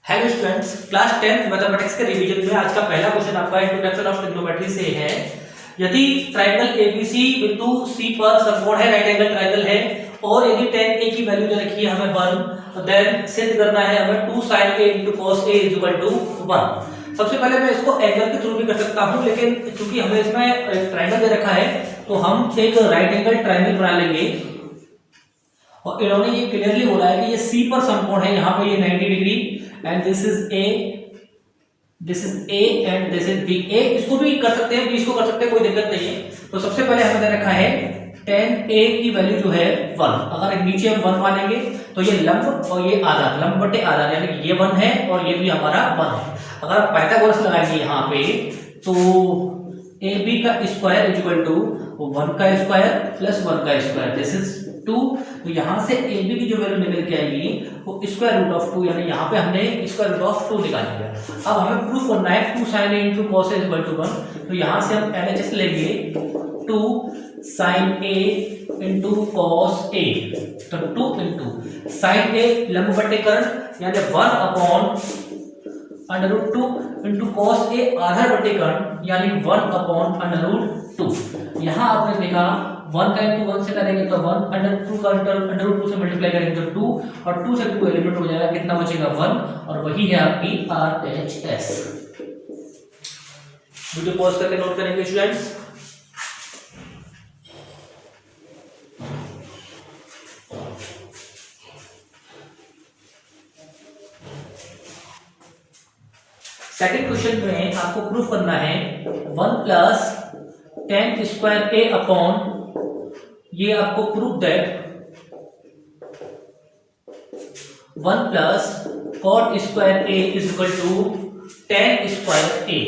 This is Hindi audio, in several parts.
Hello students, class 10th mathematics के रिवीजन में आज का पहला क्वेश्चन आपका इंट्रोडक्शन ऑफ ट्रिग्नोमेट्री से है। यदि ट्रायंगल एबीसी बिंदु सी पर समकोण है, राइट एंगल ट्रायंगल है और यदि tan a की वैल्यू जो रखी है हमें 1, देन सिद्ध करना है हमें 2 sin a into cos a is equal to 1। सबसे पहले मैं इसको एंगल के थ्रू भी कर सकता हूं, लेकिन चूंकि हमें इसमें ट्रायंगल दे रखा है तो हम एक राइट एंगल ट्रायंगल बना लेंगे। और इन्होंने ये क्लियरली बोला है कि ये सी पर समकोण है, यहाँ पे ये 90 degree and this is A, this is A and this is B. A इसको भी कर सकते हैं, बी इसको कर सकते हैं, कोई दिक्कत नहीं है। तो सबसे पहले हमें दे रखा है tan a की वैल्यू जो है 1। अगर नीचे हम 1 मानेंगे तो ये लंब और ये आधार, लंब बटे आधार, यानी कि ये 1 है और ये भी हमारा 1 है। अगर आप पाइथागोरस लगाएंगे यहाँ पे तो ए बी का स्क्वायर इज इक्वल टू 1 का स्क्वायर प्लस 1 का स्क्वायर, दिस इज 2। तो यहाँ से ए बी की जो वैल्यू निकल के आएगी वो स्क्वायर रूट ऑफ 2, यानी यहाँ पे हमने स्क्वायर रूट ऑफ 2 निकाल लिया। अब हमें प्रूफ करना है 2 sin a into cos a is equal to 1। तो यहाँ से हम LHS लेंगे 2 sin a into cos a, तो 2 into sin a लंब बटे कर्ण यानी 1 upon under root 2 into cos a आधार बटे कर्ण यानी 1 अपॉन अंडर रूट 2। यहाँ आपने देखा 1 का इंटू 1 से करेंगे तो 1, अंडर 2 का अंडर रूट 2 से मल्टीप्लाई करेंगे तो 2 और 2 से 2 एलिमिनेट हो जाएगा, कितना बचेगा 1 और वही है आपकी RHS। वीडियो पॉज करके नोट करेंगे स्टूडेंट्स। सेकंड क्वेश्चन में आपको प्रूफ करना है 1 plus tan square a upon, ये आपको proof that 1 plus cot square a is equal to tan square a,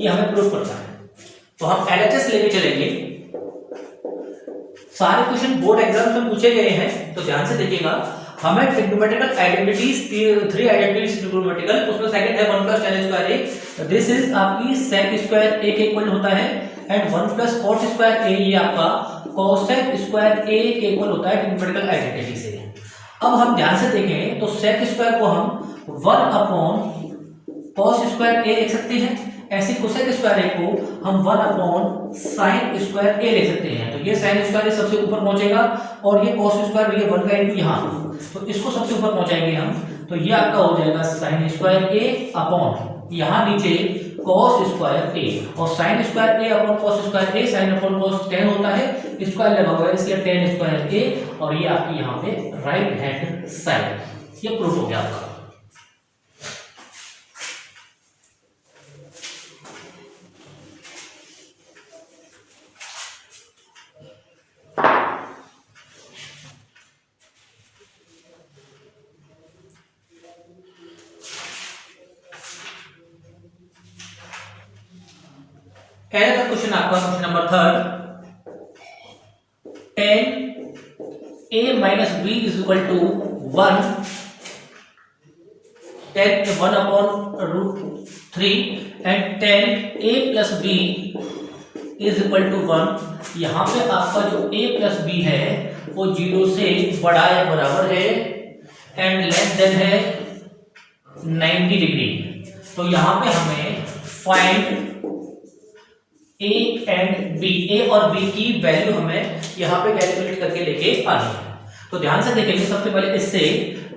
ये हमें प्रूफ करना है। तो हम LHS लेके चलेंगे। सारे क्वेश्चन बोर्ड एग्जाम में पूछे गए हैं तो ध्यान से देखिएगा। हमें ट्रिग्नोमेट्रिकल आइडेंटिटीज, 3 आइडेंटिटीज ट्रिग्नोमेट्रिकल, उसमें सेकंड है 1 plus tan square a, this is आपकी sec स्क्वायर a के इक्वल होता है and 1 plus cot square a ये आपका cosec स्क्वायर a के इक्वल होता है ट्रिग्नोमेट्रिकल आइडेंटिटी से। अब हम ध्यान से देखें तो sec स्क्वायर को हम 1 अपॉन cos स्क्वायर a लिख सकते हैं, ऐसे cosec स्क्वायर a को हम 1 अपॉन sin स्क्वायर a लिख सकते हैं। तो ये sin स्क्वायर a सबसे ऊपर पहुंचेगा और ये cos स्क्वायर ये 1 का इनटू यहाँ, तो इसको सबसे ऊपर पहुंचाएंगे हम, तो ये आपका हो जाएगा sin स्क्वायर a अपॉन यहाँ नीचे cos स्क्वायर a, और sin square a upon cos square a, sin upon cos tan होता है, स्क्वायर लगा हुआ है इसलिए tan स्क्वायर a, और ये आपकी यहाँ पे राइट हैंड साइड, ये प्रूफ हो गया आपका। का क्वेश्चन आपका question number 3, tan a minus b is equal to 1, tan 1 upon root 3 and tan a plus b is equal to 1। यहाँ पे आपका जो a प्लस b है वो 0 से बड़ा या बराबर है एंड लेस देन है 90 डिग्री। तो यहाँ पे हमें find a and b, a और b की वैल्यू हमें यहाँ पे कैलकुलेट करके लेके आनी है। तो ध्यान से देखेंगे सबसे पहले इससे,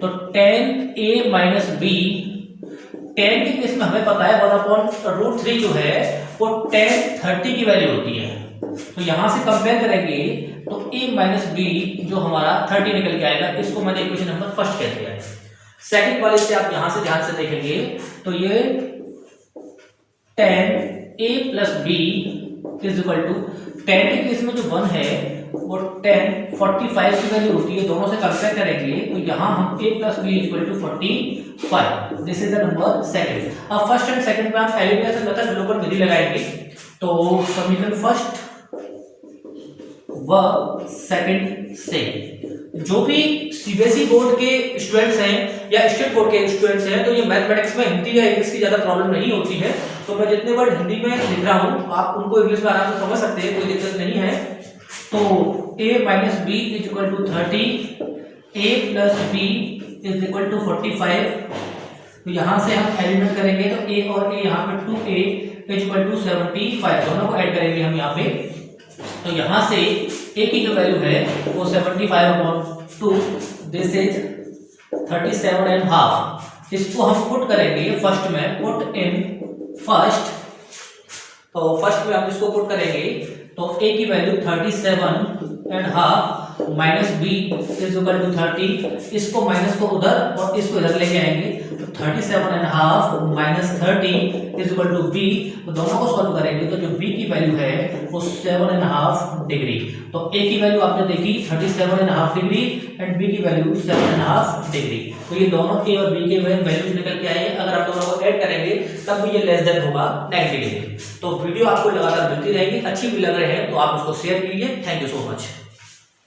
तो tan a minus b, tan के केस में हमें पता है 1 अपॉन रूट 3 जो है वो tan 30 की वैल्यू होती है। तो यहाँ से कंपेयर करेंगे तो a माइनस b जो हमारा 30 निकल के आएगा, इसको मैंने इक्वेशन नंबर फर्स्ट कह दिया है। सेकंड वाले से आप यहाँ से ध्यान से देखेंगे तो ये tan a plus b is equal to, tan के केस में जो 1 है वो tan 45 की वैल्यू होती है, दोनों से कंपेयर करेंगे तो यहाँ हम a plus b is equal to 45, this is the number second. अब फर्स्ट एंड सेकंड में आप एलिमिनेशन मेथड ग्लोबल विधि लगाएंगे, तो समीकरण फर्स्ट व सेकंड से जो भी सीबीएसई बोर्ड के स्टूडेंट्स हैं या स्टेट बोर्ड के स्टूडेंट्स हैं तो ये मैथमेटिक्स में हिंदी या इंग्लिश की ज्यादा प्रॉब्लम नहीं होती है। तो मैं जितने वर्ड हिंदी में लिख रहा हूँ आप उनको इंग्लिश में आराम से समझ सकते हैं, कोई दिक्कत नहीं है। तो a minus b is equal to 30, a plus b is equal to 45। तो यहाँ से हम एलिमिनेट करेंगे तो a और a यहाँ पे 2a इज इक्वल टू 75, दोनों को ऐड करेंगे हम यहाँ पे। तो यहाँ से a की जो वैल्यू है वो 75/2, दिस इज 37.5। इसको हम पुट करेंगे फर्स्ट में, पुट इन फर्स्ट। तो फर्स्ट में हम इसको पुट करेंगे तो a की value 37.5 minus b is equal to 30। इसको माइनस को उधर और इसको इधर लेके आएंगे तो 37.5 minus 30 is equal to b। तो दोनों को सॉल्व करेंगे तो जो b की वैल्यू है वो 7.5 डिग्री। तो a की वैल्यू आपने देखी 37.5 डिग्री एंड b की वैल्यू 7.5 डिग्री। तो ये दोनों a और b के वैल्यूज निकल के आए। अगर आप दोनों को ऐड करेंगे तब भी ये लेस देन होगा 90 डिग्री। तो वीडियो आपको लगातार मिलती रहेगी, अच्छी भी लग रही है तो आप उसको शेयर कीजिए। Thank you so much.